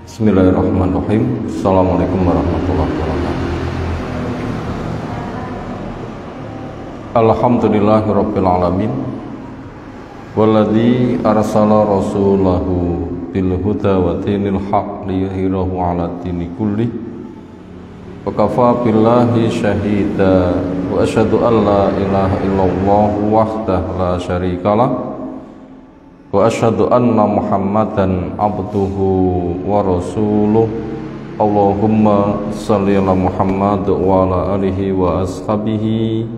Bismillahirrahmanirrahim. Assalamualaikum warahmatullahi wabarakatuh. Alhamdulillahirabbil alamin. Walladzi arsala rasulahu bil huda wa dinil haq liyudhhirahu 'ala dini kulli. Wa kafa billahi syahida wa asyhadu an la ilaha illallah wahdahu la syarikalah wa asyhadu anna Muhammadan abduhu wa rasuluh. Allahumma shalli ala Muhammad wa ala alihi wa ashabihi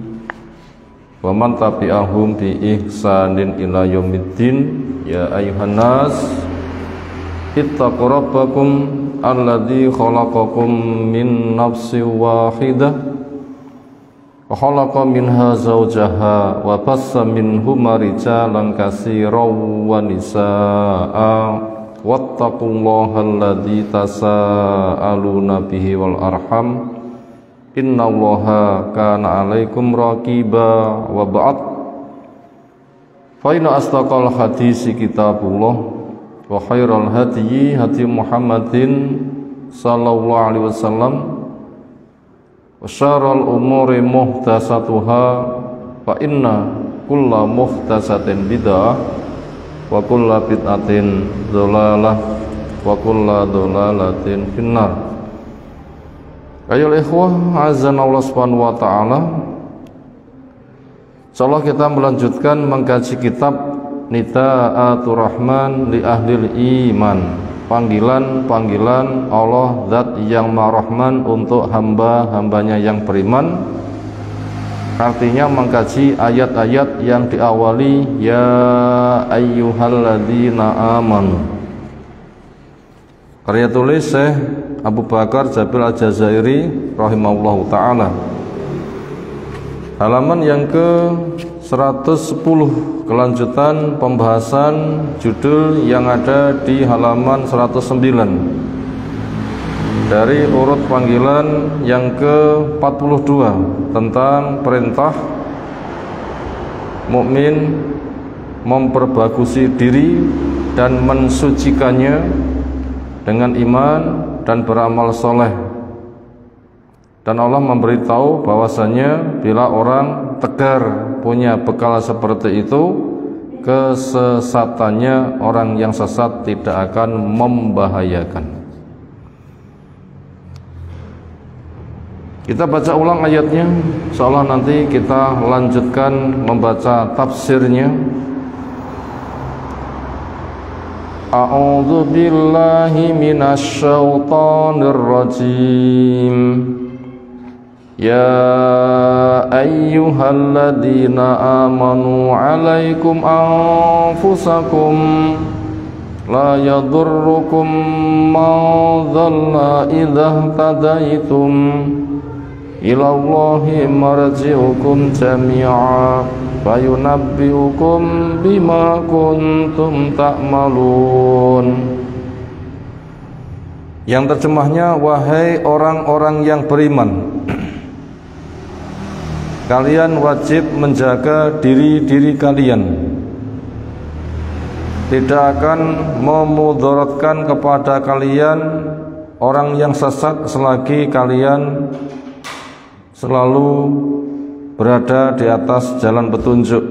wa man tabi'ahum bi ihsanin ila yaumiddin. Ya ayuhan nas ittaqu rabbakum alladzi khalaqakum min nafsin wahidah wa khalaqa minha zawjaha wa bassa minhuma rijalan katsiran wa nisaa'a wattaqullaha alladzi tasaaluna bihi wal arham innallaha kana 'alaikum raqiba. Wa ba'd, fa inna asdaqal hadisi kitabullah wa khairal hadyi hadyi Muhammadin sallallahu alaihi wasallam wa syarrul umuri muhdatsatuha fa inna kulla muhdatsatin bid'ah wa kulla bid'atin dhalalah wa kulla dhalalatin finnar. Ayol ikhwah azan Allah subhanahu wa ta'ala, insyaallah kita melanjutkan mengkaji kitab Nidaatur Rahman li Ahlil Iman, panggilan-panggilan Allah Zat yang Maha Rahman untuk hamba-hambanya yang beriman. Artinya mengkaji ayat-ayat yang diawali ya ayyuhalladzina amanu. Karya tulis Syekh Abu Bakar Jabil Al-Jazairi rahimahullahu ta'ala. Halaman yang ke 110, kelanjutan pembahasan judul yang ada di halaman 109 dari urut panggilan yang ke-42 tentang perintah mukmin memperbagusi diri dan mensucikannya dengan iman dan beramal soleh. Dan Allah memberitahu bahwasanya bila orang tegar punya bekal seperti itu, kesesatannya orang yang sesat tidak akan membahayakan. Kita baca ulang ayatnya, insyaallah nanti kita lanjutkan membaca tafsirnya. A'udzu billahi minasy syaithanir rajim. Ya ayyuhalladzina amanu 'alaikum anfusakum la yadurrukum man dhalla idza ihtadaitum ilallahi marji'ukum jami'a fayunabbi'ukum bima kuntum ta'malun. Yang terjemahnya, wahai orang-orang yang beriman, kalian wajib menjaga diri-diri kalian, tidak akan memudaratkan kepada kalian orang yang sesat selagi kalian selalu berada di atas jalan petunjuk.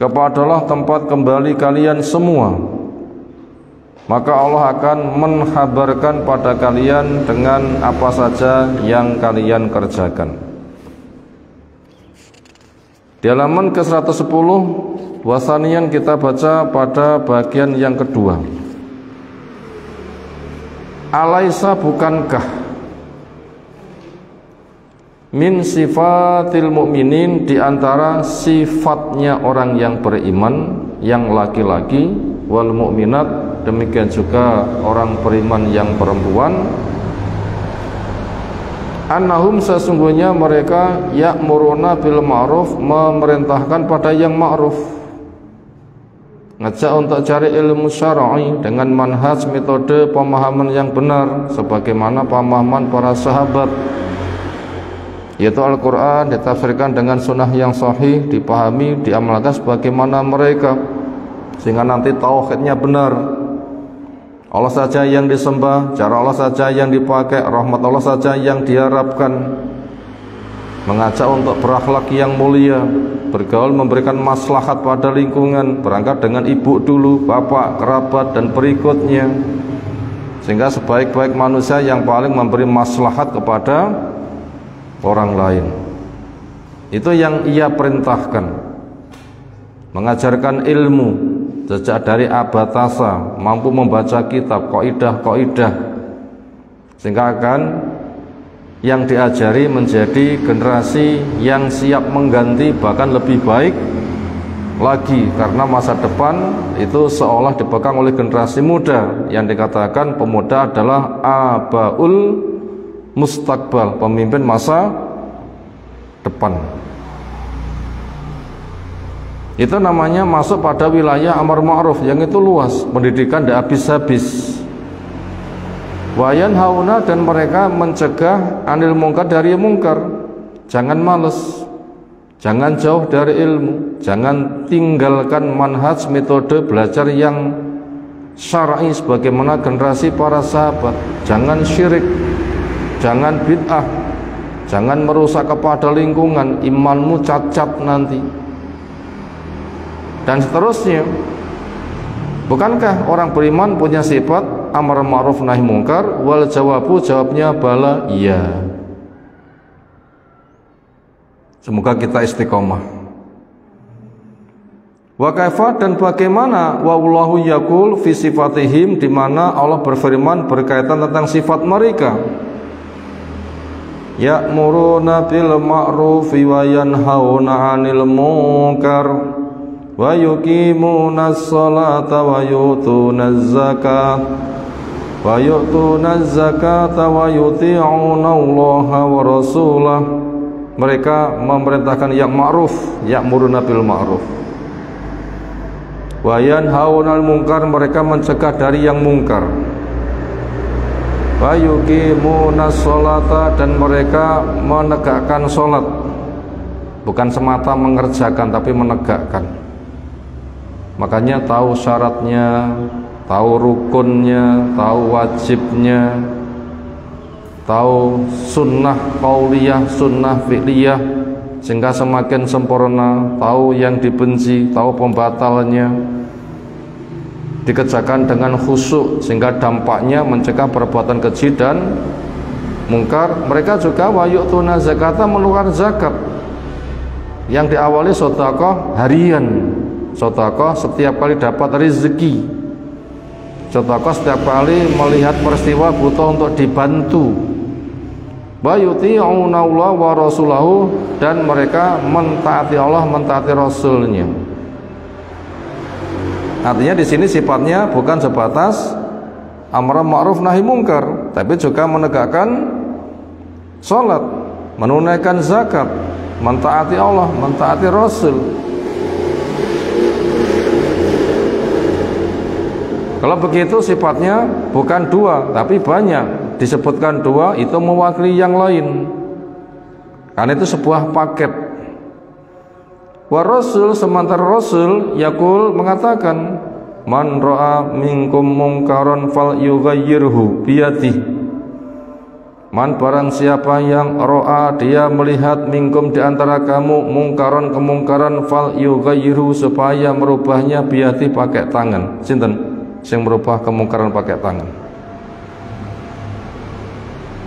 Kepadalah tempat kembali kalian semua, maka Allah akan menghabarkan pada kalian dengan apa saja yang kalian kerjakan. Di halaman ke-110 wasanian kita baca pada bagian yang kedua. Alaisa, bukankah min sifatil mu'minin, di antara sifatnya orang yang beriman yang laki-laki, wal mu'minat, demikian juga orang beriman yang perempuan, annahum, sesungguhnya mereka ya'muruna bil ma'ruf, memerintahkan pada yang ma'ruf, ngajak untuk cari ilmu syar'i dengan manhaj, metode pemahaman yang benar sebagaimana pemahaman para sahabat, yaitu Al-Quran ditafsirkan dengan sunnah yang sahih, dipahami, diamalkan sebagaimana mereka, sehingga nanti tauhidnya benar. Allah saja yang disembah, cara Allah saja yang dipakai, rahmat Allah saja yang diharapkan. Mengajak untuk berakhlak yang mulia, bergaul memberikan maslahat pada lingkungan, berangkat dengan ibu dulu, bapak, kerabat, dan berikutnya, sehingga sebaik-baik manusia yang paling memberi maslahat kepada orang lain. Itu yang ia perintahkan. Mengajarkan ilmu sejak dari abatasa, mampu membaca kitab, kaidah-kaidah, sehingga akan yang diajari menjadi generasi yang siap mengganti, bahkan lebih baik lagi, karena masa depan itu seolah dipegang oleh generasi muda, yang dikatakan pemuda adalah abaul mustaqbal, pemimpin masa depan. Itu namanya masuk pada wilayah amar ma'ruf yang itu luas, pendidikan tidak habis-habis. Wayan hauna, dan mereka mencegah anil mungkar, dari mungkar. Jangan males, jangan jauh dari ilmu, jangan tinggalkan manhaj, metode belajar yang syar'i sebagaimana generasi para sahabat. Jangan syirik, jangan bid'ah, jangan merusak kepada lingkungan, imanmu cacat nanti, dan seterusnya. Bukankah orang beriman punya sifat amar ma'ruf nahi mungkar? Wal jawabu, jawabnya bala, iya. Semoga kita istiqomah. Wa kaifa, dan bagaimana wallahu yaqul fi sifatihim, di mana Allah berfirman berkaitan tentang sifat mereka. Ya'muruna bil ma'rufi wa yanhauna 'anil munkar wa yuqimunas salata wa yutunaz zakata wa yuti'una Allaha wa rasulah. Mereka memerintahkan yang ma'ruf, ya'muruna bil ma'ruf, wa yanhauna 'anil munkar, mereka mencegah dari yang mungkar, wa yuqimunas salata, dan mereka menegakkan salat, bukan semata mengerjakan tapi menegakkan. Makanya tahu syaratnya, tahu rukunnya, tahu wajibnya, tahu sunnah qauliyah, sunnah fi'liyah, sehingga semakin sempurna. Tahu yang dibenci, tahu pembatalnya, dikerjakan dengan khusyuk, sehingga dampaknya mencegah perbuatan keji dan mungkar. Mereka juga wa yu'tuna zakata, mengeluarkan zakat, yang diawali sedekah harian, sedekah setiap kali dapat rezeki, sedekah setiap kali melihat peristiwa butuh untuk dibantu. Wa yuti'una Allah wa rasulahu, dan mereka mentaati Allah, mentaati Rasulnya. Artinya di sini sifatnya bukan sebatas amar ma'ruf nahi mungkar, tapi juga menegakkan salat, menunaikan zakat, mentaati Allah, mentaati Rasul. Kalau begitu sifatnya bukan dua tapi banyak. Disebutkan dua itu mewakili yang lain, karena itu sebuah paket. Wa rasul, sementara Rasul yaqul, mengatakan man ra'a minkum mungkaran fal yughayyirhu biyadihi. Man, barang siapa yang ro'a, dia melihat, minkum, di antara kamu, mungkaran, kemungkaran, fal yughayyirhu, supaya merubahnya biyadihi, pakai tangan. Sinten sing merubah kemungkaran pakai tangan?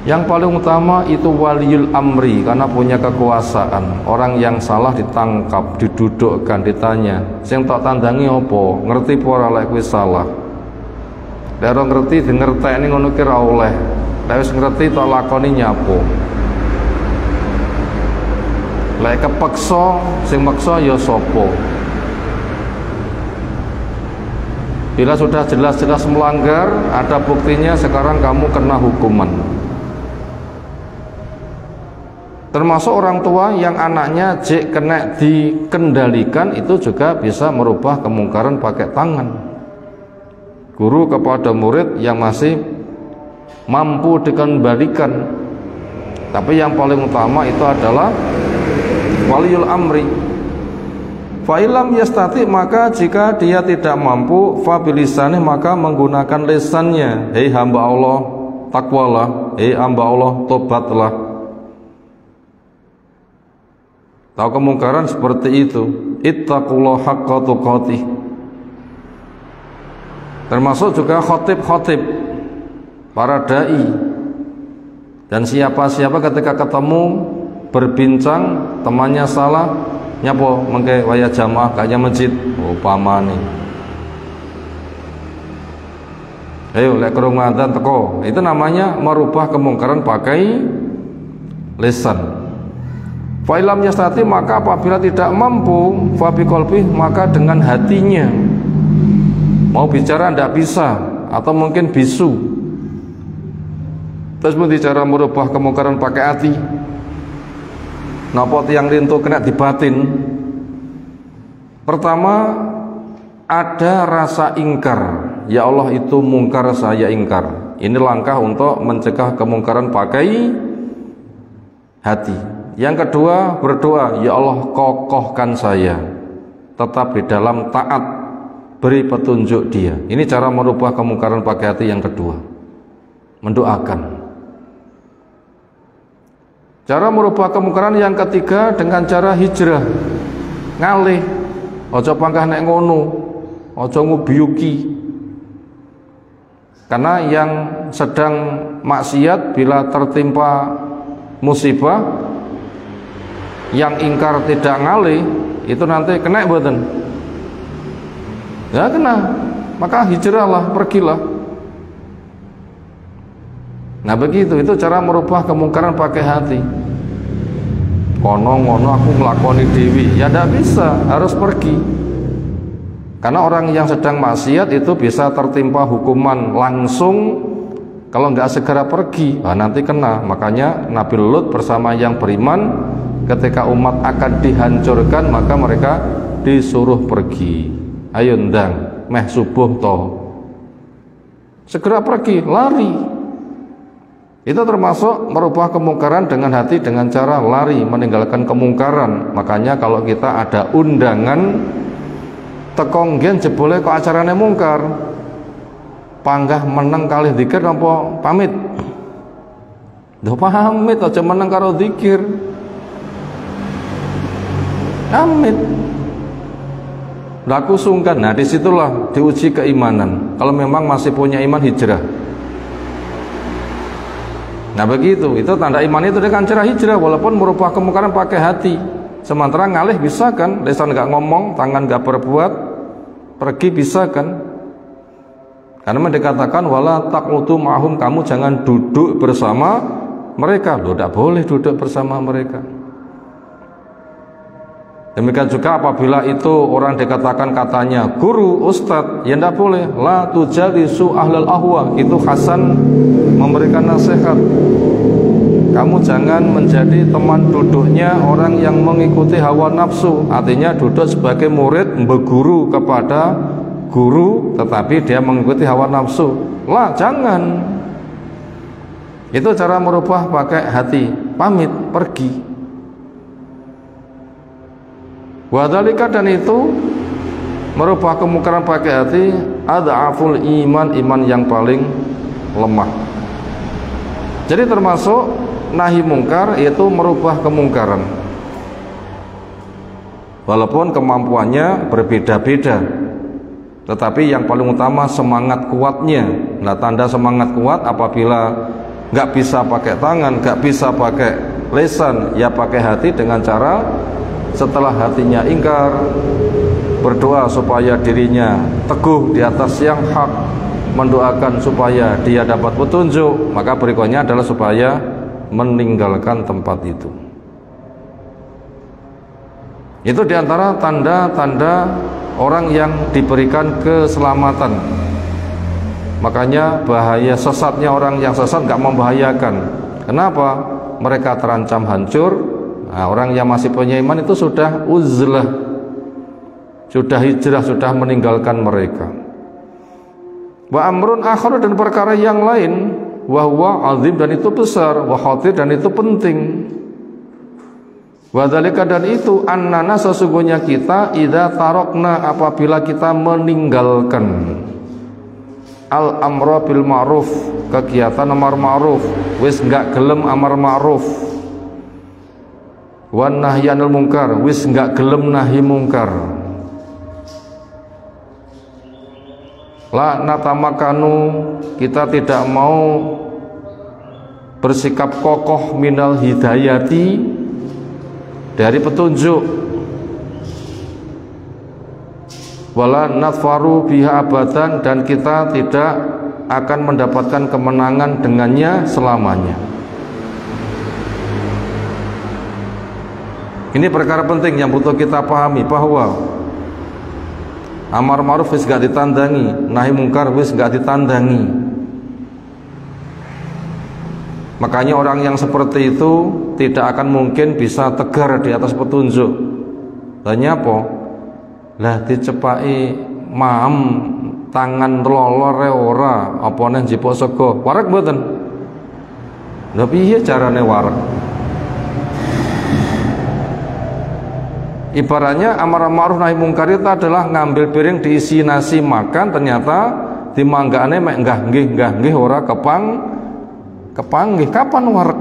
Yang paling utama itu waliyul amri, karena punya kekuasaan. Orang yang salah ditangkap, didudukkan, ditanya, sing tak tandangi opo, ngerti ora lek kuwi salah. Lek ora ngerti di ngertekne ngono ki ra oleh. Lek wis ngerti tak lakoni nyapo. Lek kepeksa, sing maksa ya sapa? Bila sudah jelas-jelas melanggar, ada buktinya, sekarang kamu kena hukuman. Termasuk orang tua yang anaknya jek kena dikendalikan, itu juga bisa merubah kemungkaran pakai tangan. Guru kepada murid yang masih mampu dikendalikan. Tapi yang paling utama itu adalah waliyul amri. Fa ilam yastati, maka jika dia tidak mampu, fa bilisani, maka menggunakan lisannya. Hei hamba Allah, takwalah. Hei hamba Allah, tobatlah. Tahu kemungkaran seperti itu. Ittaqullah haqqa tuqatih. Termasuk juga khotib-khotib, para dai, dan siapa-siapa ketika ketemu berbincang, temannya salah, nyapo mengke waya jamaah kayaknya masjid upamane. Ayo lek krungu adzan teko, itu namanya merubah kemungkaran pakai lisan. Fa ilam yastati, maka apabila tidak mampu, fa biqalbi, maka dengan hatinya. Mau bicara tidak bisa, atau mungkin bisu. Terus bicara merubah kemungkaran pakai hati. Napa tiyang rintu kena dibatin? Pertama, ada rasa ingkar. Ya Allah, itu mungkar, saya ingkar. Ini langkah untuk mencegah kemungkaran pakai hati. Yang kedua, berdoa, ya Allah, kokohkan saya tetap di dalam taat, beri petunjuk dia. Ini cara merubah kemungkaran pakai hati yang kedua, mendoakan. Cara merubah kemungkaran yang ketiga dengan cara hijrah, ngalih, ojo pangkah nek ngono, ojo ngubiyuki. Karena yang sedang maksiat bila tertimpa musibah, yang ingkar tidak ngalih, itu nanti kena mboten? Ya kena. Maka hijrahlah, pergilah. Nah begitu, itu cara merubah kemungkaran pakai hati. Kono-ngono aku ngelakoni dewi, ya tidak bisa, harus pergi. Karena orang yang sedang maksiat itu bisa tertimpa hukuman langsung kalau nggak segera pergi, nanti kena. Makanya Nabi Lut bersama yang beriman, ketika umat akan dihancurkan, maka mereka disuruh pergi. Ayo ndang, meh subuh toh, segera pergi, lari. Itu termasuk merubah kemungkaran dengan hati, dengan cara lari, meninggalkan kemungkaran. Makanya kalau kita ada undangan teko nggen jebule kok acarane mungkar, panggah meneng kalih zikir napa pamit? Lho pamit aja meneng karo zikir. Pamit. Laku sungkan. Nah, disitulah diuji keimanan. Kalau memang masih punya iman, hijrah. Nah begitu, itu tanda iman itu dengan cara hijrah, walaupun merubah kemungkaran pakai hati. Sementara ngalih bisa kan, lisan nggak ngomong, tangan nggak berbuat, pergi bisa kan? Karena dikatakan wala taqutu ma'hum, kamu jangan duduk bersama mereka. Loh, tidak boleh duduk bersama mereka. Demikian juga apabila itu orang dikatakan katanya guru, ustadz, ya tidak boleh. La tujalisu ahlal ahwa, itu Hasan memberikan nasihat. Kamu jangan menjadi teman duduknya orang yang mengikuti hawa nafsu. Artinya duduk sebagai murid, berguru kepada guru, tetapi dia mengikuti hawa nafsu. Lah, jangan. Itu cara merubah pakai hati. Pamit, pergi. Wadhalika, dan itu merubah kemungkaran pakai hati, adhaful iman, iman yang paling lemah. Jadi termasuk nahi mungkar yaitu merubah kemungkaran, walaupun kemampuannya berbeda-beda, tetapi yang paling utama semangat kuatnya. Nah, tanda semangat kuat apabila nggak bisa pakai tangan, nggak bisa pakai lisan, ya pakai hati dengan cara setelah hatinya ingkar, berdoa supaya dirinya teguh di atas yang hak, mendoakan supaya dia dapat petunjuk. Maka berikutnya adalah supaya meninggalkan tempat itu. Itu diantara tanda-tanda orang yang diberikan keselamatan. Makanya bahaya sesatnya orang yang sesat gak membahayakan. Kenapa? Mereka terancam hancur. Nah, orang yang masih punya iman itu sudah uzlah, sudah hijrah, sudah meninggalkan mereka. Wa amrun akhar, dan perkara yang lain, wa huwa azim, dan itu besar, wa khatir, dan itu penting. Wadzalika, dan itu annana sesungguhnya kita idza tarokna apabila kita meninggalkan al amra bil ma'ruf kegiatan amar ma'ruf, wis enggak gelem amar ma'ruf, wan nahyanil mungkar, wis enggak gelem nahi mungkar, la natamakanu, kita tidak mau bersikap kokoh minal hidayati, dari petunjuk, wala nadfaru biha abadan, dan kita tidak akan mendapatkan kemenangan dengannya selamanya. Ini perkara penting yang butuh kita pahami, bahwa amar ma'ruf wis gak ditandangi, nahi mungkar wis gak ditandangi. Makanya orang yang seperti itu tidak akan mungkin bisa tegar di atas petunjuk. Tanya apa? Lah dicepai maem tangan lolore ora, apa neh jipuk sego. Warak mboten? Lha piye carane warak? Ibaratnya amar ma'ruf nahi mungkar itu adalah ngambil piring diisi nasi makan, ternyata dimanggane mek nggih ora kepanggih, kapan warak?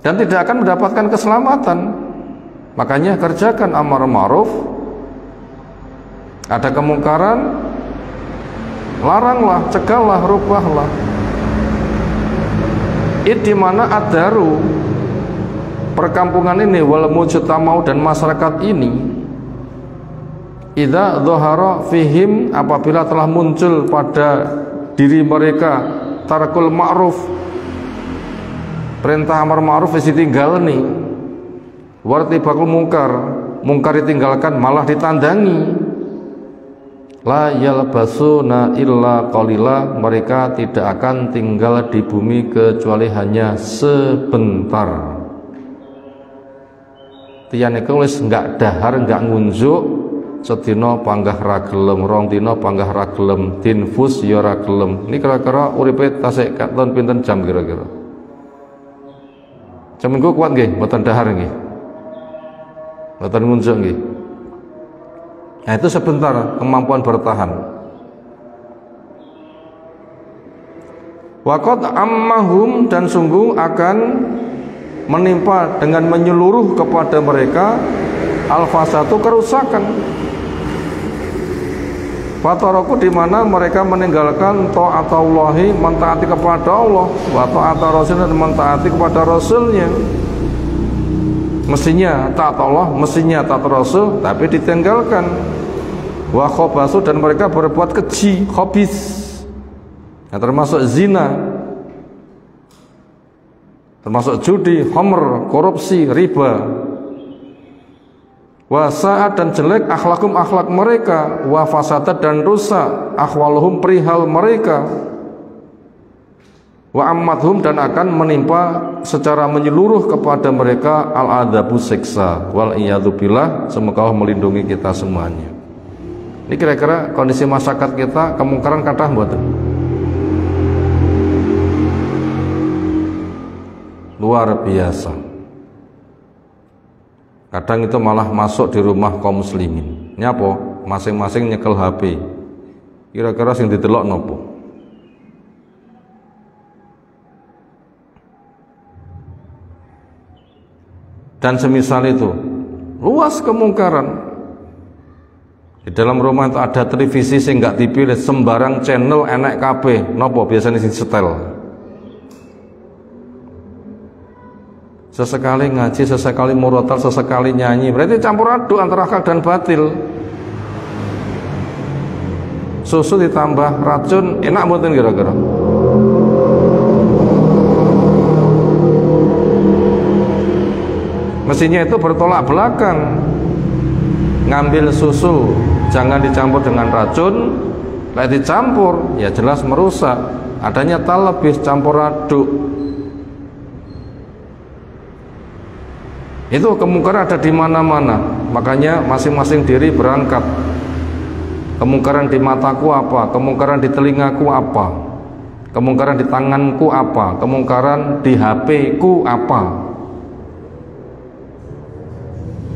Dan tidak akan mendapatkan keselamatan. Makanya kerjakan amar ma'ruf, ada kemungkaran, laranglah, cegahlah, rubahlah. Di mana adaru perkampungan ini, wal mujtamau, dan masyarakat ini, idza dhahara fihim, apabila telah muncul pada diri mereka tarkul ma'ruf, perintah amar ma'ruf wis ditinggalni, wartibakul mungkar, mungkar ditinggalkan malah ditandangi, la yalbasuna illa qalila, mereka tidak akan tinggal di bumi kecuali hanya sebentar. Tiyane wis enggak dahar, enggak ngunjuk, sedina panggah ra gelem, rong dina panggah ra gelem, dinfus ya ra gelem. Ini kira-kira uripe tasik katon pinten jam kira-kira? Seminggu kuat nggih, mboten dahar nggih. Mboten ngunjuk nggih. Nah, itu sebentar kemampuan bertahan. Waqad ammahum, dan sungguh akan menimpa dengan menyeluruh kepada mereka al-fasatu, kerusakan. Fataraku, di mana mereka meninggalkan ta'atallahi, mentaati kepada Allah, wa ta'ata rasul, dan mentaati kepada rasulnya. Mestinya taat Allah, mestinya taat rasul, tapi ditinggalkan. Wa khobasu, dan mereka berbuat keji, khobis, yang termasuk zina, termasuk judi, khamr, korupsi, riba. Wa sa'at, dan jelek akhlakum, akhlak mereka. Wa fasadat, dan rusak akhwaluhum, perihal mereka. Wa ammathum, dan akan menimpa secara menyeluruh kepada mereka al-adabu, siksa. Wal iyadzubillah, semoga Allah melindungi kita semuanya. Ini kira-kira kondisi masyarakat kita, kemungkaran kathah mboten? Luar biasa. Kadang itu malah masuk di rumah kaum muslimin. Nyapa? Masing-masing nyekel HP. Kira-kira sing didelok nopo? Dan semisal itu, luas kemungkaran. Di dalam rumah itu ada televisi sing nggak dipilih, sembarang channel enek kabeh. Nopo biasanya sing setel? Sesekali ngaji, sesekali murotal, sesekali nyanyi. Berarti campur aduk antara hak dan batil. Susu ditambah racun, enak mboten kira-kira? Mestinya itu bertolak belakang. Ngambil susu jangan dicampur dengan racun, lah dicampur ya jelas merusak. Adanya talabih, campur aduk. Itu kemungkaran ada di mana-mana. Makanya masing-masing diri berangkat. Kemungkaran di mataku apa? Kemungkaran di telingaku apa? Kemungkaran di tanganku apa? Kemungkaran di HP ku apa?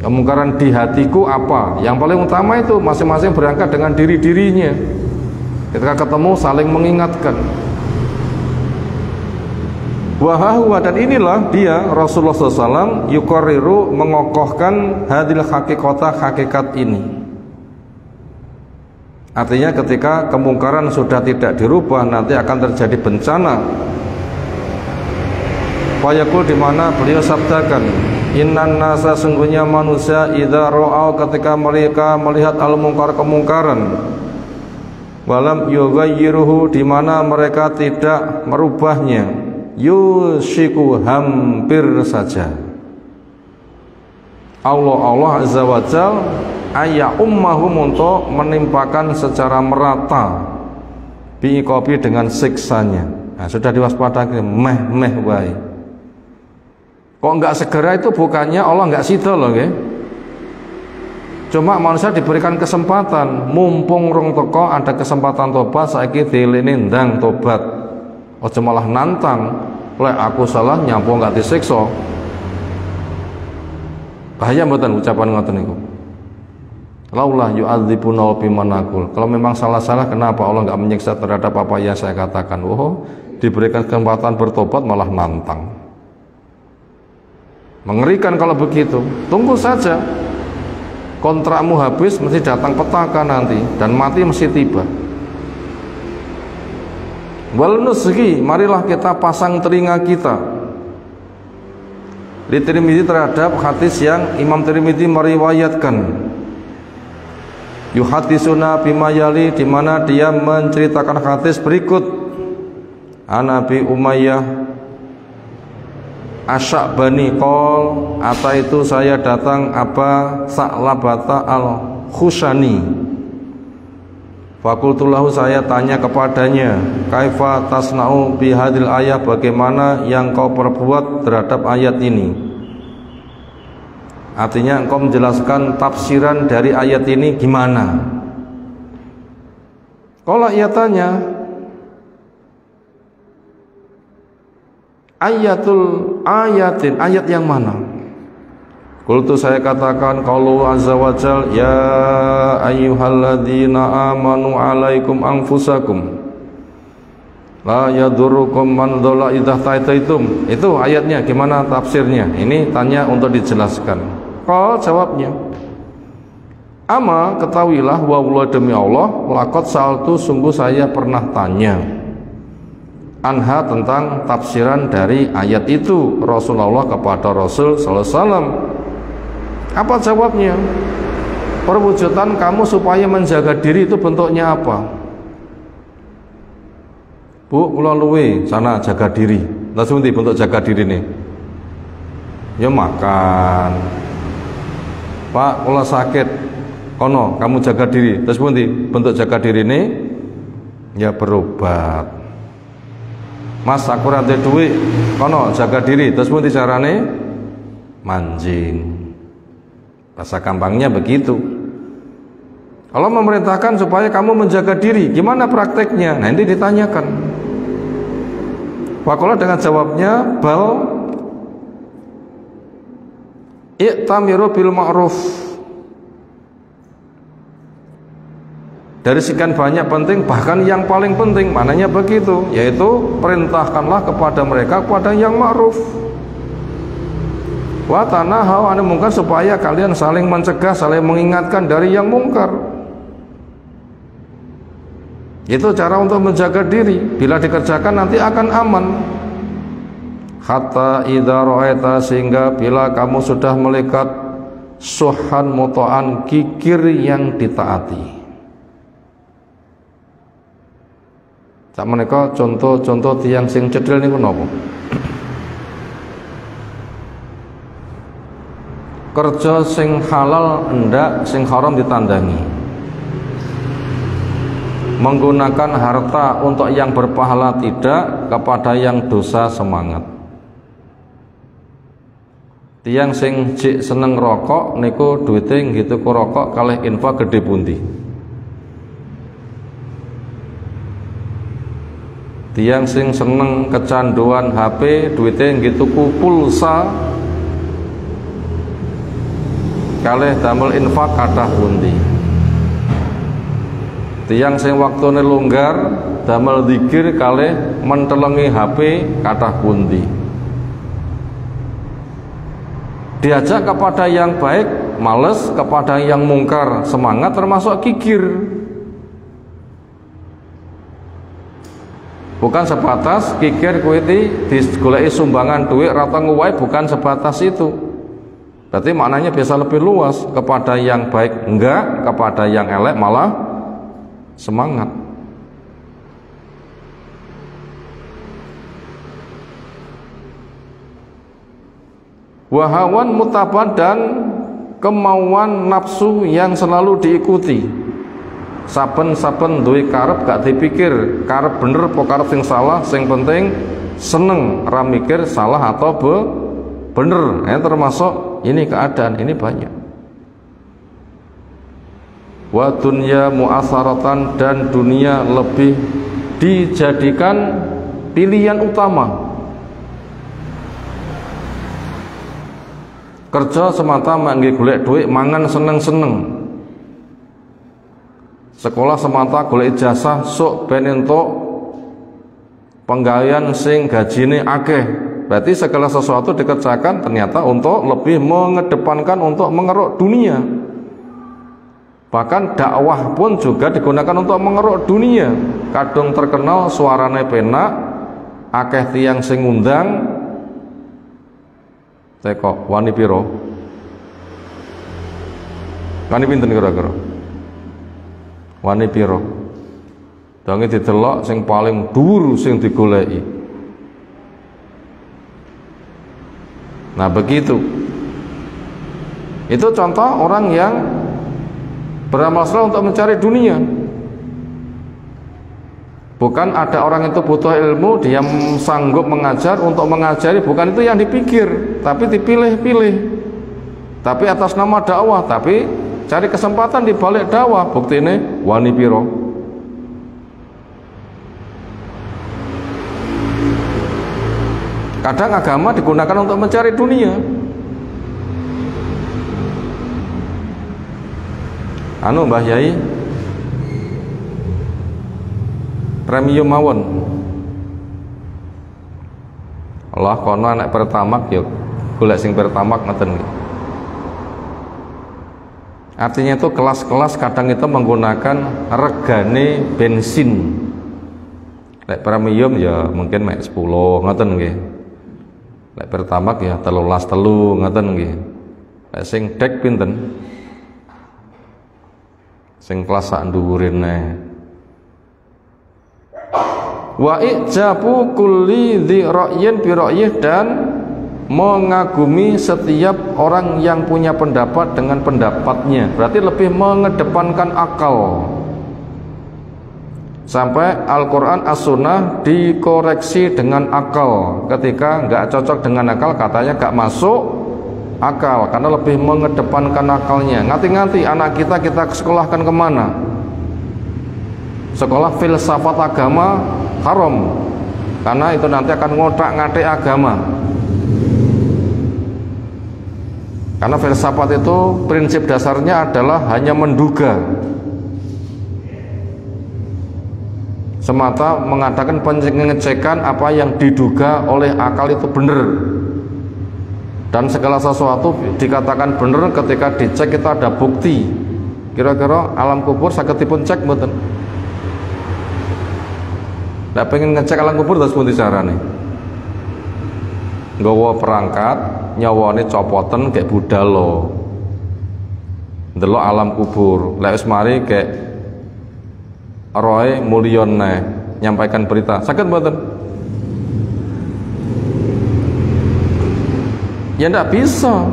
Kemungkaran di hatiku apa? Yang paling utama itu masing-masing berangkat dengan diri-dirinya. Ketika ketemu saling mengingatkan. Wahahuwa, dan inilah dia Rasulullah SAW yuqarriru, mengokohkan hadil hakikata, hakikat ini. Artinya ketika kemungkaran sudah tidak dirubah, nanti akan terjadi bencana. Fayaqul, di mana beliau sabdakan, innan nasa, sungguhnya manusia, idza ra'au, ketika mereka melihat al-munkar, kemungkaran, walam yughayyiruhu, di mana mereka tidak merubahnya, yushiku, hampir saja Allah azza wa jal ayya ummahum, untuk menimpakan secara merata biiqabi, dengan siksanya. Nah, sudah diwaspadai, meh wae. Kok enggak segera, itu bukannya Allah enggak sida loh, nggih. Cuma manusia diberikan kesempatan, mumpung rong teko ada kesempatan tobat, saiki dilene ndang tobat. Aja malah nantang, lek aku salah nyampo enggak disiksa. Bahaya mboten ucapan ngoten niku. Laulah yu'adzibuna bima naqul. Kalau memang salah-salah, kenapa Allah enggak menyiksa terhadap apa yang saya katakan? Oh, diberikan kesempatan bertobat malah nantang. Mengerikan kalau begitu. Tunggu saja, kontrakmu habis, mesti datang petaka nanti, dan mati mesti tiba. Wal nusgi, marilah kita pasang telinga kita di Tirmidzi terhadap hadis yang Imam Tirmidzi meriwayatkan. Yuhadisuna bima yali, di mana dia menceritakan hadis berikut. Anabi Umayyah Asy'bani qol, ataitu, saya datang Aba Sa'labata al-Khushani. Fakultulahu, saya tanya kepadanya, kaifa tasna'u bihadil ayat, bagaimana yang kau perbuat terhadap ayat ini? Artinya engkau menjelaskan tafsiran dari ayat ini gimana? Kalau ia tanya, ayatin, ayat yang mana? Qultu, saya katakan, qaulu azza wa jal, ya ayyuhalladzina amanu alaikum anfusakum la yadurukum man dhalla idza taitaitum. Itu ayatnya, gimana tafsirnya? Ini tanya untuk dijelaskan. Qal, jawabnya, ama, ketahuilah, wa wallah, demi Allah, laqad sa'altu, sungguh saya pernah tanya, anha, tentang tafsiran dari ayat itu, Rasulullah kepada Rasul sallallahu alaihi wasallam. Apa jawabnya? Perwujudan kamu supaya menjaga diri itu bentuknya apa? Bu, kula luwe sana jaga diri. Langsung di bentuk jaga diri nih. Ya makan. Pak, kula sakit. Kono, kamu jaga diri. Terus pundi bentuk jaga diri nih? Ya berobat. Mas, aku rantai duit, kono jaga diri. Terus pun carane manjing. Bahasa gampangnya begitu. Allah memerintahkan supaya kamu menjaga diri, gimana prakteknya? Nah, ini ditanyakan. Wakola dengan jawabnya, bal i'tamiru bil ma'ruf. Dari sekian banyak penting, bahkan yang paling penting, mananya begitu, yaitu perintahkanlah kepada mereka kepada yang ma'ruf. Wa tanahau 'anil munkar, supaya kalian saling mencegah, saling mengingatkan dari yang mungkar. Itu cara untuk menjaga diri. Bila dikerjakan nanti akan aman. Hatta idza ra'aita, sehingga bila kamu sudah melihat suhan muto'an, kikir yang ditaati. Sak menika contoh-contoh tiyang sing cedhil niku napa? Kerja sing halal ndak, sing haram ditandangi. Menggunakan harta untuk yang berpahala tidak, kepada yang dosa semangat. Tiyang sing jik seneng rokok niku duwite nggih tuku rokok kalih infak gede pundi? Tiang sing seneng kecanduan HP, duitnya nggih tuku pulsa, kalih damel infak kathah pundi. Tiang sing waktune longgar damel zikir kalih mentelengi HP kathah pundi. Diajak kepada yang baik males, kepada yang mungkar semangat, termasuk kikir. Bukan sebatas kikir kuwi digoleki sumbangan duit rata nguwai, bukan sebatas itu. Berarti maknanya bisa lebih luas, kepada yang baik enggak, kepada yang elek malah semangat. Wahawan mutabad, dan kemauan nafsu yang selalu diikuti. Saben-saben duwe karep gak dipikir karep bener apa karep sing salah, sing penting seneng, ra mikir salah atau bener. Termasuk ini keadaan ini banyak. Wa dunya mu'asaratan, dan dunia lebih dijadikan pilihan utama. Kerja semata mangke golek duit, mangan seneng-seneng. Sekolah semata golek ijazah sok ben entuk penggawean sing gajine akeh. Berarti segala sesuatu dikerjakan ternyata untuk lebih mengedepankan untuk mengeruk dunia. Bahkan dakwah pun juga digunakan untuk mengeruk dunia. Kadung terkenal suarane penak, akeh tiyang sing ngundang. Teko wani piro? Wani pinten kira-kira? Wani piro? Dange didelok sing paling dhuwur sing digoleki. Nah begitu. Itu contoh orang yang beramal saleh untuk mencari dunia. Bukan ada orang itu butuh ilmu, dia sanggup mengajar untuk mengajari, bukan itu yang dipikir, tapi dipilih-pilih. Tapi atas nama dakwah, tapi cari kesempatan di balik dakwah. Bukti ini wani piro. Kadang agama digunakan untuk mencari dunia. Anu Mbah Yai, premium mawon. Allah kono anak pertamak yuk, golek sing pertamak ngoten nggih. Artinya itu kelas-kelas kadang itu menggunakan regane bensin. Lek premium ya mungkin mek 10 ngoten nggih. Lek pertamak ya 13 ngoten nggih. Lek sing dek pinten? Sing kelas sak dhuwurine. Wa ijabu kulli dzi ra'yin bi ra'yih, dan mengagumi setiap orang yang punya pendapat dengan pendapatnya. Berarti lebih mengedepankan akal. Sampai Al-Quran As-Sunnah dikoreksi dengan akal. Ketika nggak cocok dengan akal, katanya nggak masuk akal, karena lebih mengedepankan akalnya. Nganti-nganti anak kita sekolahkan kemana? Sekolah filsafat agama haram, karena itu nanti akan ngotak-ngatik agama. Karena filsafat itu prinsip dasarnya adalah hanya menduga, semata mengadakan pengecekan apa yang diduga oleh akal itu benar. Dan segala sesuatu dikatakan benar ketika dicek kita ada bukti. Kira-kira alam kubur saged dipun cek mboten? Nek pengen ngecek alam kubur terus pundi carane? Nggawa perangkat, nyawane copoten kayak budal ndelok alam kubur. Lek wis mari kayak roe mulyon nyampaikan berita. Saged mboten? Ya ndak bisa.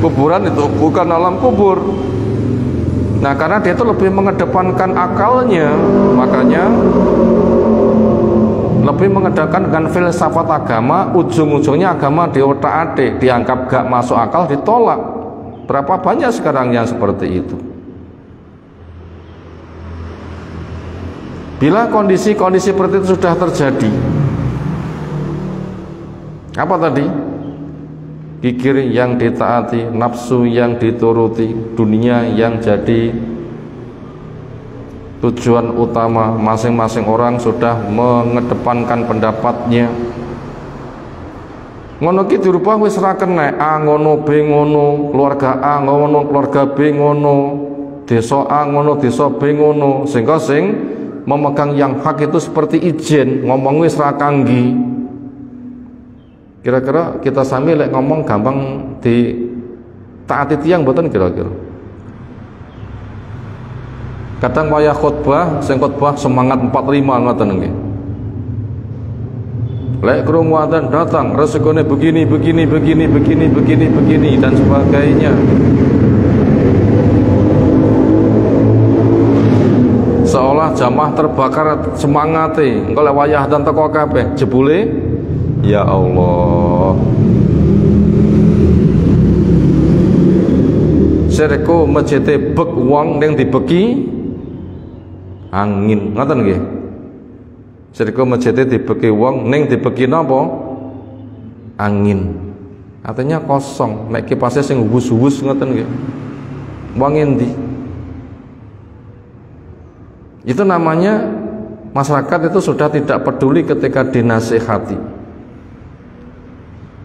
Kuburan itu bukan alam kubur. Nah, karena dia itu lebih mengedepankan akalnya, makanya lebih mengedepankan dengan filsafat agama. Ujung-ujungnya agama diotak-atik, dianggap gak masuk akal, ditolak. Berapa banyak sekarang yang seperti itu. Bila kondisi-kondisi seperti itu sudah terjadi, apa tadi? Kikir yang ditaati, nafsu yang dituruti, dunia yang jadi tujuan utama, masing-masing orang sudah mengedepankan pendapatnya. Ngono ki dirubah wis ra kena, A ngono, B ngono, keluarga A ngono, keluarga B ngono, desa A ngono, desa B ngono, sehingga sing memegang yang hak itu seperti ijen, ngomong wis ra kanggi. Kira-kira kita sami lek ngomong gampang di taati tiyang mboten kira-kira. Kadang wayah khutbah, sing khutbah semangat 45 ngoten nggih. Lek krungu adzan datang, resikone begini dan sebagainya. Seolah jamaah terbakar semangate, engko lek wayah adzan teko kabeh, jebule ya Allah. Sereko masjide bek wong ning dibeki angin, ngoten nggih. Seriko masjidnya dibeki wong ning dibeki napa? Angin. Artinya kosong, nek kipasnya sing wus-wus ngoten nggih. Wong endi? Itu namanya masyarakat itu sudah tidak peduli ketika dinasihati.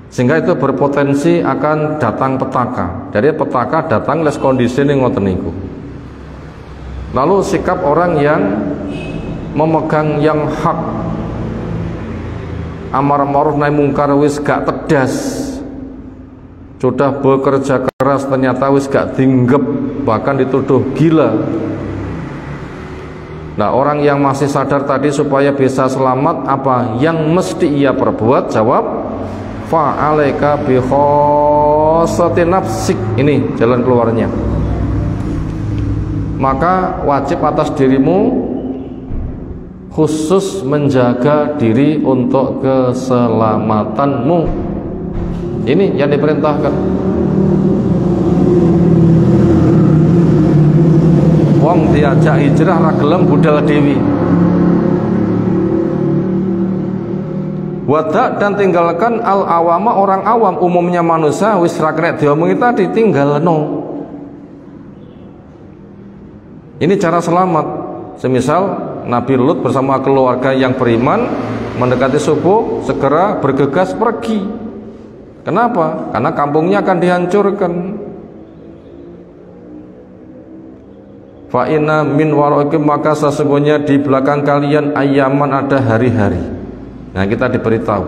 Sehingga itu berpotensi akan datang petaka. Jadi petaka datang les kondisi ning ngoten niku. Lalu sikap orang yang memegang yang hak, amar ma'ruf nahi mungkar wis gak tedas, sudah bekerja keras ternyata wis gak dinggep, bahkan dituduh gila. Nah, orang yang masih sadar tadi supaya bisa selamat, apa yang mesti ia perbuat? Jawab, fa'alaika bi khossati nafsik. Ini jalan keluarnya. Maka wajib atas dirimu khusus menjaga diri untuk keselamatanmu. Ini yang diperintahkan. Wong diajak hijrah ra gelem budal dewi. Wada dan tinggalkan al awama, orang awam, umumnya manusia wis ra kena diomongi tadi, tinggalno. Ini cara selamat. Semisal Nabi Lut bersama keluarga yang beriman mendekati subuh, segera bergegas pergi. Kenapa? Karena kampungnya akan dihancurkan. Fa inna min waraikum, maka sesungguhnya di belakang kalian ayaman, ada hari-hari. Nah, kita diberitahu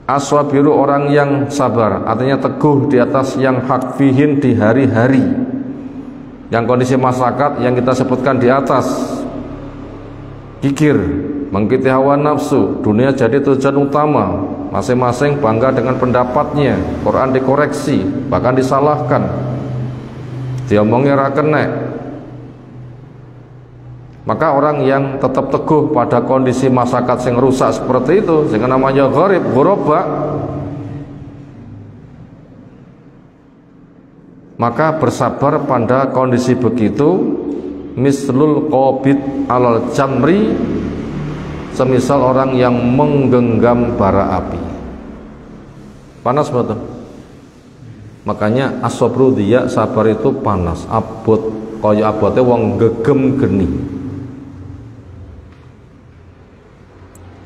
aswabiru, orang yang sabar, artinya teguh di atas yang hak, fihin, di hari-hari yang kondisi masyarakat yang kita sebutkan di atas. Kikir, mengikuti hawa nafsu, dunia jadi tujuan utama, masing-masing bangga dengan pendapatnya, Quran dikoreksi, bahkan disalahkan, diomongnya ra kena. Maka orang yang tetap teguh pada kondisi masyarakat yang rusak seperti itu, sehingga namanya gharib, ghuraba, maka bersabar pada kondisi begitu, mislul qabid alal jamri, semisal orang yang menggenggam bara api. Panas betul. Makanya as-sabru dia, sabar itu panas, abot, kaya abote wong gegem geni.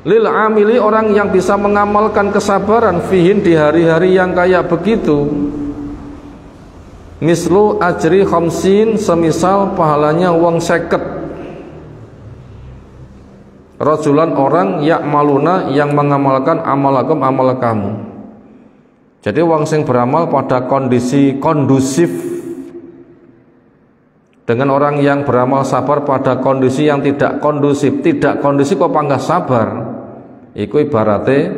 Lil amili, orang yang bisa mengamalkan kesabaran, fihin, di hari-hari yang kayak begitu, mislu ajri khamsin, semisal pahalanya wong 50. Rajulan, orang ya'maluna, yang mengamalkan amalakum, amal kamu. Jadi wong sing beramal pada kondisi kondusif dengan orang yang beramal sabar pada kondisi yang tidak kondusif. Tidak kondusif kok panggah sabar, iku ibarate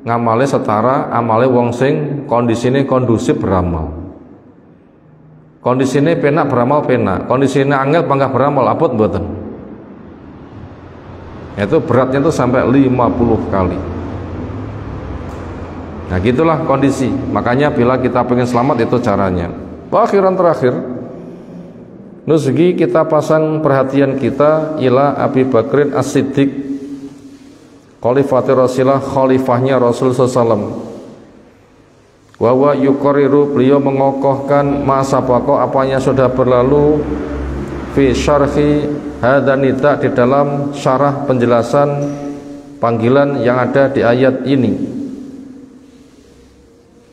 ngamale setara amale wong sing kondisine kondusif beramal. Kondisine penak beramal penak, kondisine angel panggah beramal abot mboten. Itu beratnya itu sampai 50 kali. Nah, gitulah kondisi. Makanya bila kita pengen selamat, itu caranya. Akhiran terakhir, Nuzgi kita pasang perhatian kita ila Abi Bakrin As-Siddiq Khalifatir Rasulullah, khalifahnya Rasul SAW. Wawa yukoriru, beliau mengokohkan masa pokok apa yang sudah berlalu fi syarhi hadanita, di dalam syarah penjelasan panggilan yang ada di ayat ini,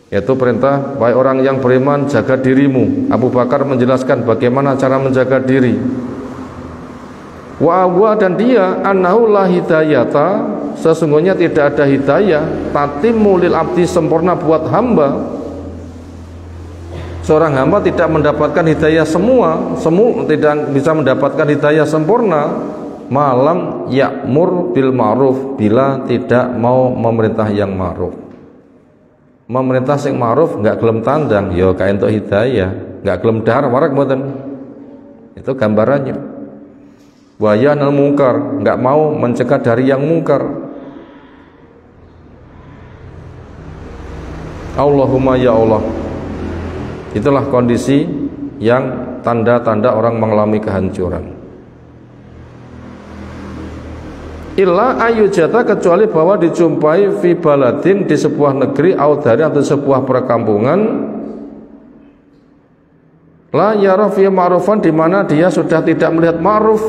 yaitu perintah wahai orang yang beriman jaga dirimu. Abu Bakar menjelaskan bagaimana cara menjaga diri. Wa awwa, dan dia annahu la hidayata, sesungguhnya tidak ada hidayah tatimmu lil abdi, sempurna buat hamba. Seorang hamba tidak mendapatkan hidayah semua tidak bisa mendapatkan hidayah sempurna malam ya'mur bil ma'ruf, bila tidak mau memerintah yang ma'ruf. Memerintah sing ma'ruf enggak gelem tandang, ya kae entuk hidayah, enggak gelem dahar warak mboten. Itu gambarannya. Wa yanal mungkar, enggak mau mencegah dari yang mungkar. Allahumma ya Allah. Itulah kondisi yang tanda-tanda orang mengalami kehancuran. Illa ayujata, kecuali bahwa dijumpai fi baladin, di sebuah negeri, audari, atau sebuah perkampungan, la yara fi ma'rufan, di mana dia sudah tidak melihat ma'ruf,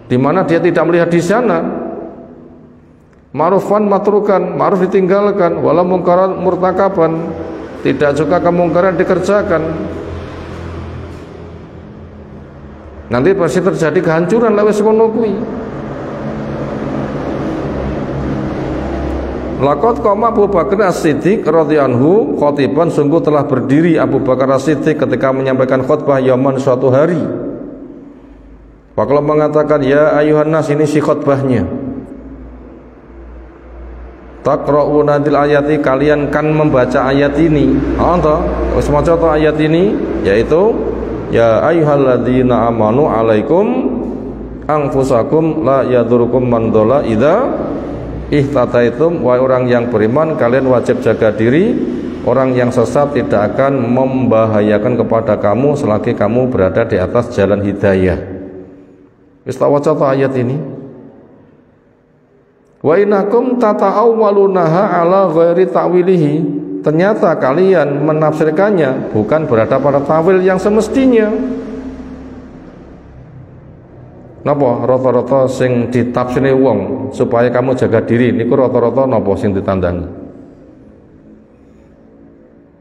di mana dia tidak melihat di sana ma'rufan matrukan, ma'ruf ditinggalkan, wala mungkaran murtakaban, tidak suka kemungkaran dikerjakan. Nanti pasti terjadi kehancuran lewat sekono kuwi. Laqad qama Abu Bakar As-Siddiq radhiyallahu anhu khotiban, sungguh telah berdiri Abu Bakar As-Siddiq ketika menyampaikan khutbah yaman suatu hari. Wakala mengatakan, ya ayuhan nas, ini si khutbahnya. Taqra'una dil ayati, kalian kan membaca ayat ini. Wis maca ayat ini, yaitu ya ayyuhalladzina amanu alaikum anfusakum la yadurukum man dhalla idza ihtataitum, wahai orang yang beriman, kalian wajib jaga diri, orang yang sesat tidak akan membahayakan kepada kamu selagi kamu berada di atas jalan hidayah. Wis waca ayat ini. Wa innakum tata'awwalunaha ala ghairi ta'wilihi, ternyata kalian menafsirkannya bukan berada pada tawil yang semestinya. Napa rata-rata sing ditafsirne wong supaya kamu jaga diri niku rata-rata napa sing ditandangi?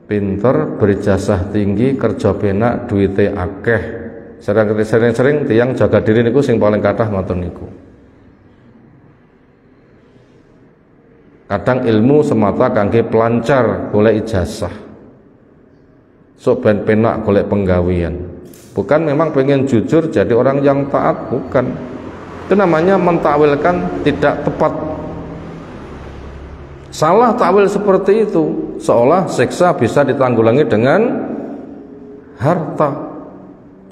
Pinter, berijazah tinggi, kerja penak, duite akeh. Sering-sering tiang jaga diri niku sing paling kathah ngoten niku. Kadang ilmu semata kangge pelancar golek ijazah, sok ben penak golek penggawean, bukan memang pengen jujur jadi orang yang taat, bukan. Itu namanya mentakwilkan tidak tepat. Salah takwil seperti itu, seolah siksa bisa ditanggulangi dengan harta.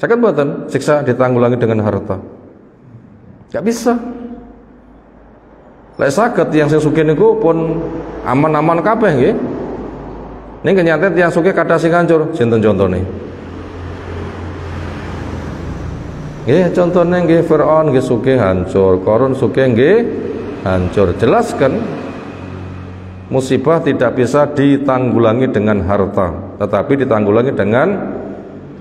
Saya kan buatan siksa ditanggulangi dengan harta, gak bisa. Lek saged yang sing sugih niku pun aman-aman kabeh nggih. Ning kenyataan yang sugih kathah sing hancur, sinten contone? Nggih, contone nggih Firaun nggih sugih hancur, Qarun sugih nggih hancur. Jelas kan musibah tidak bisa ditanggulangi dengan harta, tetapi ditanggulangi dengan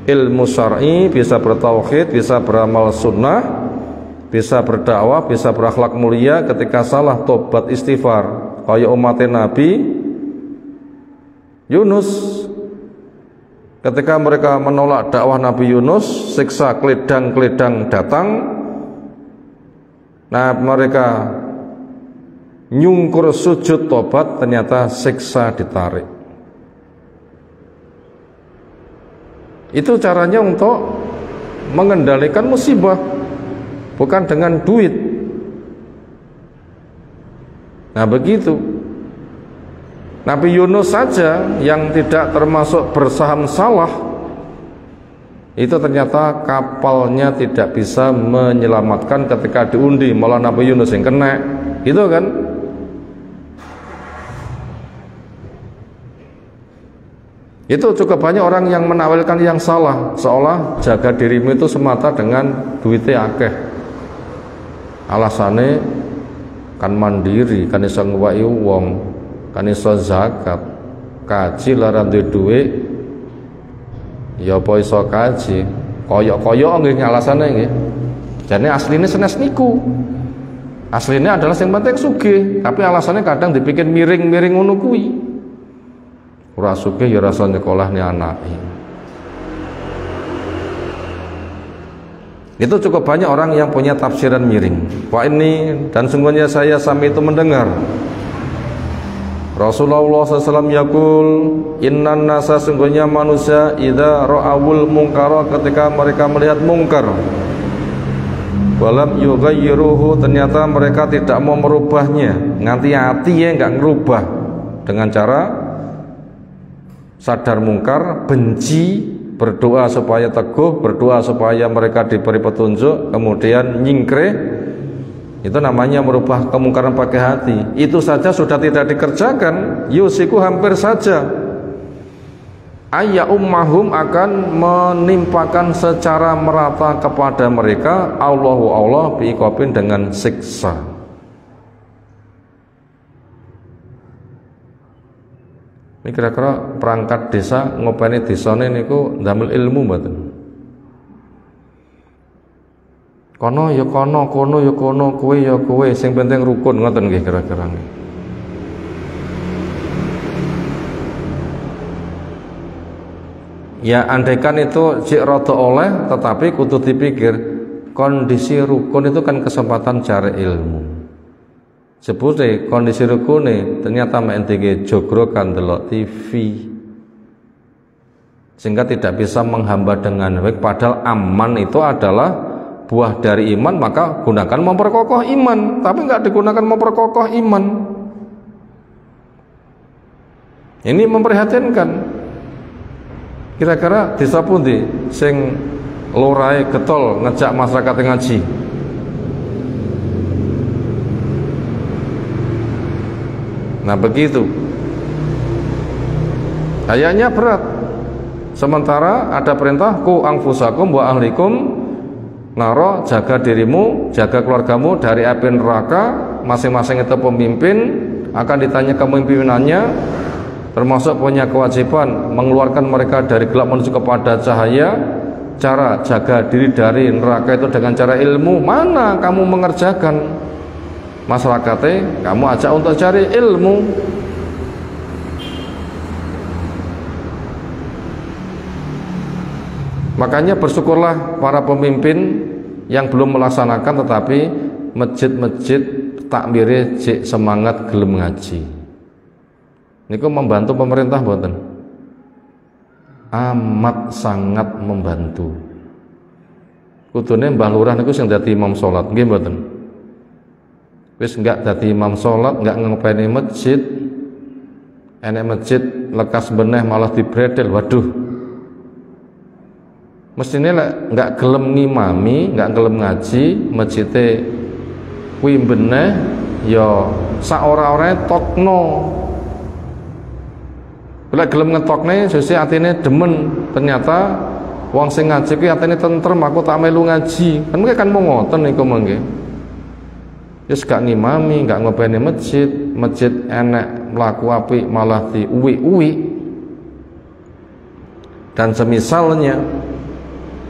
ilmu syar'i, bisa bertauhid, bisa beramal sunnah, bisa berdakwah, bisa berakhlak mulia. Ketika salah tobat istighfar, kaya umat Nabi Yunus, ketika mereka menolak dakwah Nabi Yunus, siksa keledang-keledang datang. Nah, mereka nyungkur sujud tobat, ternyata siksa ditarik. Itu caranya untuk mengendalikan musibah, bukan dengan duit. Nah begitu. Nabi Yunus saja yang tidak termasuk bersaham salah, itu ternyata kapalnya tidak bisa menyelamatkan ketika diundi, malah Nabi Yunus yang kena, gitu kan? Itu cukup banyak orang yang menakwilkan yang salah, seolah jaga dirimu itu semata dengan duitnya akeh. Alasannya kan mandiri, kan iso ngewaki wong, kan iso zakat, kaji lara duwe duit, ya apa iso kaji, koyok-koyok nggih alasannya nggih. Jadi aslinya senes niku. Aslinya adalah yang penting sugih, tapi alasannya kadang dipikir miring-miring ngono kuwi. Ora sugih ya rasa nyekolahne anake. Itu cukup banyak orang yang punya tafsiran miring. Wah ini dan sungguhnya saya sampai itu mendengar Rasulullah SAW yaqul innan nasa sungguhnya manusia idza ra'awul munkara ketika mereka melihat mungkar walam yughayyiruhu ternyata mereka tidak mau merubahnya nganti hatinya enggak ngerubah dengan cara sadar mungkar, benci, berdoa supaya teguh, berdoa supaya mereka diberi petunjuk, kemudian nyingkre. Itu namanya merubah kemungkaran pakai hati. Itu saja sudah tidak dikerjakan, yusiku hampir saja ayya ummahum akan menimpakan secara merata kepada mereka Allah biiqabin dengan siksa. Ini kira-kira perangkat desa ngopeni desane niku ndamel ilmu mboten. Kono ya kono, kono ya kono, kowe ya kowe, sing penting rukun ngoten nggih kira-kira nggih. Ya andaikan itu cik rada oleh tetapi kudu dipikir kondisi rukun itu kan kesempatan cari ilmu. Sebute kondisi rukune ternyata mek jogro kan delok TV sehingga tidak bisa menghamba dengan baik padahal aman itu adalah buah dari iman maka gunakan memperkokoh iman tapi enggak digunakan memperkokoh iman. Ini memprihatinkan. Kira-kira desa pundi sing lurahe getol ngejak masyarakat ngaji. Nah begitu ayatnya berat. Sementara ada perintah ku anfusakum wa ahlikum naro, jaga dirimu, jaga keluargamu dari api neraka. Masing-masing itu pemimpin akan ditanya kepemimpinannya, termasuk punya kewajiban mengeluarkan mereka dari gelap menuju kepada cahaya. Cara jaga diri dari neraka itu dengan cara ilmu. Mana kamu mengerjakan? Masyarakatnya kamu ajak untuk cari ilmu. Makanya bersyukurlah para pemimpin yang belum melaksanakan tetapi masjid-masjid takmire cek semangat gelem ngaji. Niku membantu pemerintah mboten? Amat sangat membantu. Kudune Mbah Lurah niku sing dadi imam salat nggih mboten? Wis enggak dadi imam salat, enggak ngopeni masjid. Enek masjid lekas beneh malah dibredel. Waduh. Mestine lek enggak gelem ngimami, enggak gelem ngaji, masjide kuwi beneh ya sak ora-ora tokno. Lek gelem ngetokne sesuk atine demen, ternyata wong sing ngaji kuwi atine tentrem, aku tak melu ngaji. Kan mengke kan mau ngoten niku mengke. Wis gak ngimami, gak ngopeni masjid, masjid enek mlaku apik malah diuwi-uwi. Dan semisalnya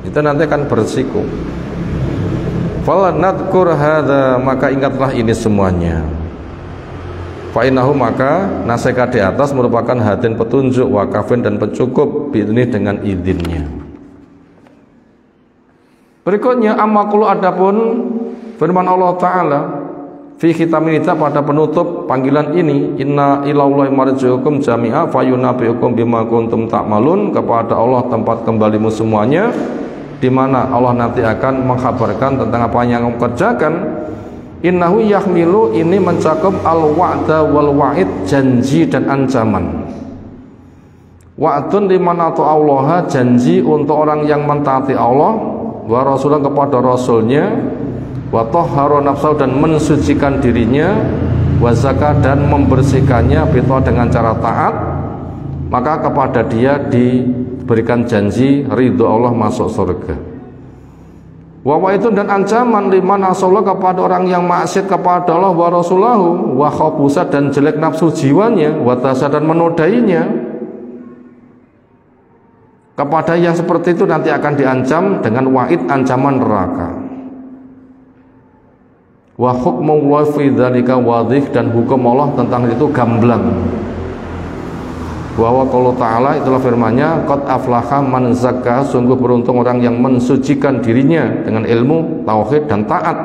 itu nanti akan bersiko. Fala nadkur hadza, maka ingatlah ini semuanya. Fa innahu, maka nasihat di atas merupakan hadin petunjuk, wakafin dan pencukup biidzni dengan izinnya. Berikutnya amakulu adapun firman Allah Ta'ala fi khitaminita pada penutup panggilan ini, inna ilallahi marji'ukum jami'a fayunabbi'ukum bima kuntum ta'malun, kepada Allah tempat kembalimu semuanya, di mana Allah nanti akan mengkhabarkan tentang apa yang kamu kerjakan. Innahu yahmilu, ini mencakup al-wa'da wal wa'id, janji dan ancaman. Wa'dun liman ata'allaha, janji untuk orang yang mentaati Allah, wa rasulah, kepada rasulnya, wa tahharu nafsahu, dan mensucikan dirinya, wa zakah, dan membersihkannya, bito, dengan cara taat, maka kepada dia diberikan janji ridho Allah masuk surga. Wa itu dan ancaman liman asallah kepada orang yang maksiat kepada Allah wa rasulahu, wa khabusa dan jelek nafsu jiwanya, wa tasa dan menodainya. Kepada yang seperti itu nanti akan diancam dengan wa'id, ancaman neraka. Wa hukmullahi fi dzalika wadhih, dan hukum Allah tentang itu gamblang. Bahwa kalau ta'ala itulah firman-Nya, qad aflaha man zakka, sungguh beruntung orang yang mensucikan dirinya dengan ilmu, tauhid dan taat,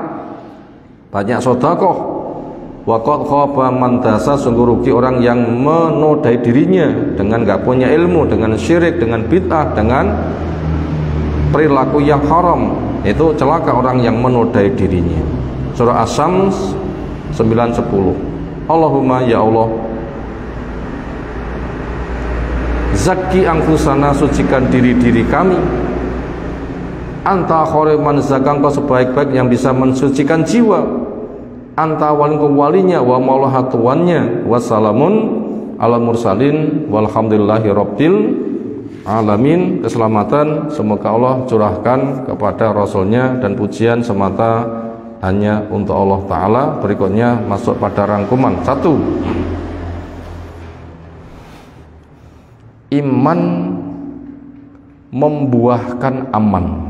banyak sedekah. Wa qad khaba man dasa, sungguh rugi orang yang menodai dirinya dengan enggak punya ilmu, dengan syirik, dengan bid'ah, dengan perilaku yang haram. Itu celaka orang yang menodai dirinya. Surah As-Syams 9-10. Allahumma ya Allah, zakki anfusana, sucikan diri-diri kami. Anta khairu man zakka, engkau sebaik-baik yang bisa mensucikan jiwa. Anta walingkum walinya, wa maulaha tuannya, wassalamun ala mursalin, walhamdulillahi rabbil alamin. Keselamatan semoga Allah curahkan kepada Rasulnya, dan pujian semata hanya untuk Allah Ta'ala. Berikutnya masuk pada rangkuman. 1. Iman membuahkan aman.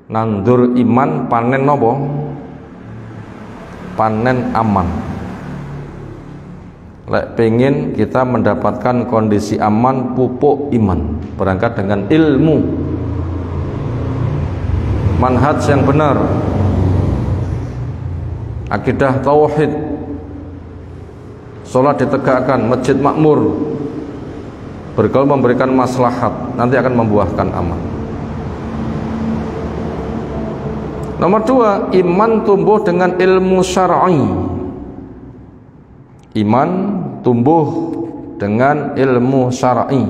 Nandur iman panen nopo? Panen aman. Lek pengen kita mendapatkan kondisi aman, pupuk iman, berangkat dengan ilmu, manhaj yang benar, akidah tauhid, sholat ditegakkan, masjid makmur, bergaul memberikan maslahat, nanti akan membuahkan aman. Nomor 2, iman tumbuh dengan ilmu syar'i. Iman tumbuh dengan ilmu syar'i,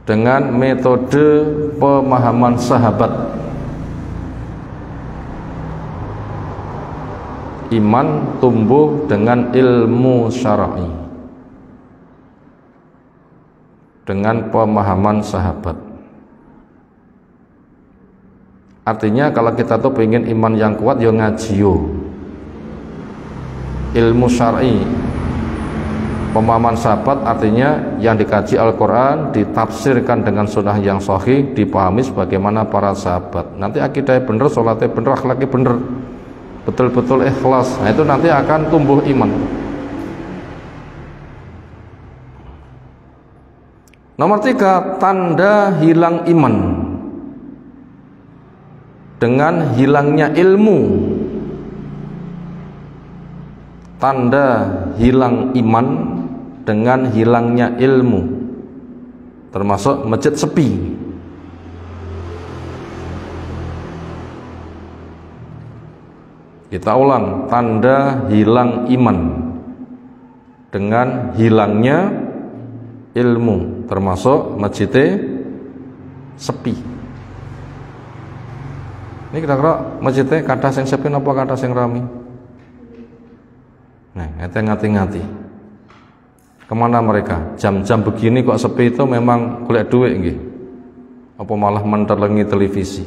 dengan metode pemahaman sahabat. Iman tumbuh dengan ilmu syar'i, dengan pemahaman sahabat. Artinya kalau kita tuh pengen iman yang kuat, yo ngaji yo. Ilmu syar'i, pemahaman sahabat, artinya yang dikaji Al-Quran, ditafsirkan dengan sunnah yang sahih, dipahami sebagaimana para sahabat. Nanti akidahnya bener, sholatnya bener, akhlaknya bener, betul-betul ikhlas. Nah itu nanti akan tumbuh iman. Nomor 3, tanda hilang iman dengan hilangnya ilmu. Tanda hilang iman dengan hilangnya ilmu, termasuk masjid sepi. Kita ulang, tanda hilang iman dengan hilangnya ilmu, termasuk masjidnya sepi. Ini kira-kira masjidnya kata sing sepi apa kata sing rame? Nah, ngati-ngati. Kemana mereka? Jam-jam begini kok sepi, itu memang golek duit nggih? Apa malah mentelengi televisi?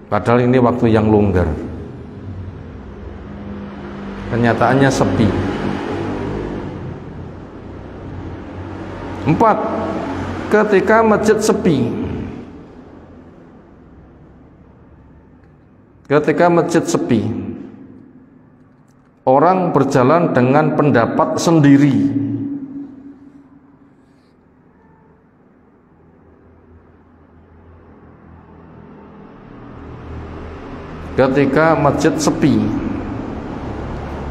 Padahal ini waktu yang longgar. Kenyataannya sepi. 4. Ketika masjid sepi. Ketika masjid sepi, orang berjalan dengan pendapat sendiri. Ketika masjid sepi,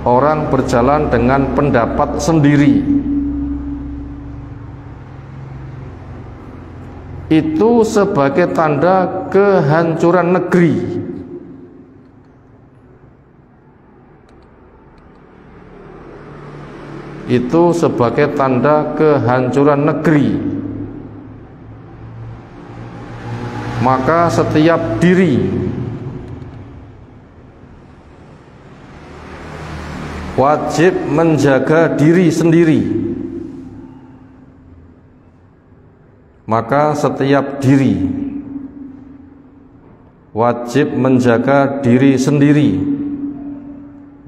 orang berjalan dengan pendapat sendiri. Itu sebagai tanda kehancuran negeri. Itu sebagai tanda kehancuran negeri. Maka setiap diri wajib menjaga diri sendiri. Maka setiap diri wajib menjaga diri sendiri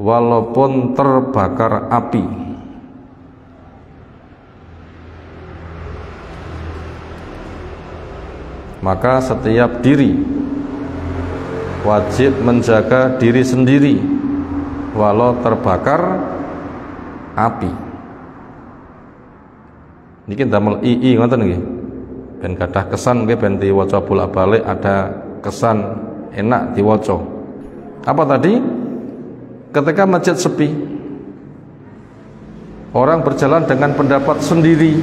walaupun terbakar api. Maka setiap diri wajib menjaga diri sendiri walau terbakar api. Niki damel ii ngoten nggih. Ben gadah kesan nggih ben diwaca bolak-balik ada kesan enak diwaca. Apa tadi? Ketika masjid sepi, orang berjalan dengan pendapat sendiri,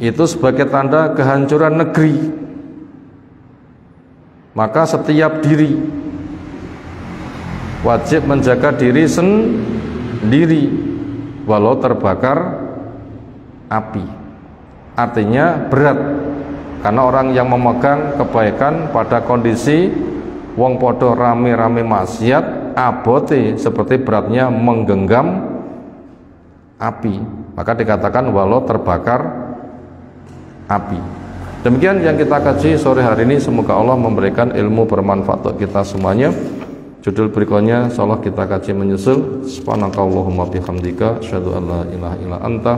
itu sebagai tanda kehancuran negeri. Maka setiap diri wajib menjaga diri sendiri walau terbakar api. Artinya berat, karena orang yang memegang kebaikan pada kondisi wong podo rame-rame maksiat abote seperti beratnya menggenggam api. Maka dikatakan walau terbakar api. Demikian yang kita kaji sore hari ini. Semoga Allah memberikan ilmu bermanfaat untuk kita semuanya. Judul berikutnya insyaallah kita kaji menyusul. Subhanakallahumma bihamdika asyhadu an la ilaha illa anta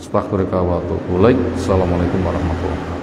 astaghfiruka wa atubu ilaik. Assalamualaikum warahmatullahi wabarakatuh.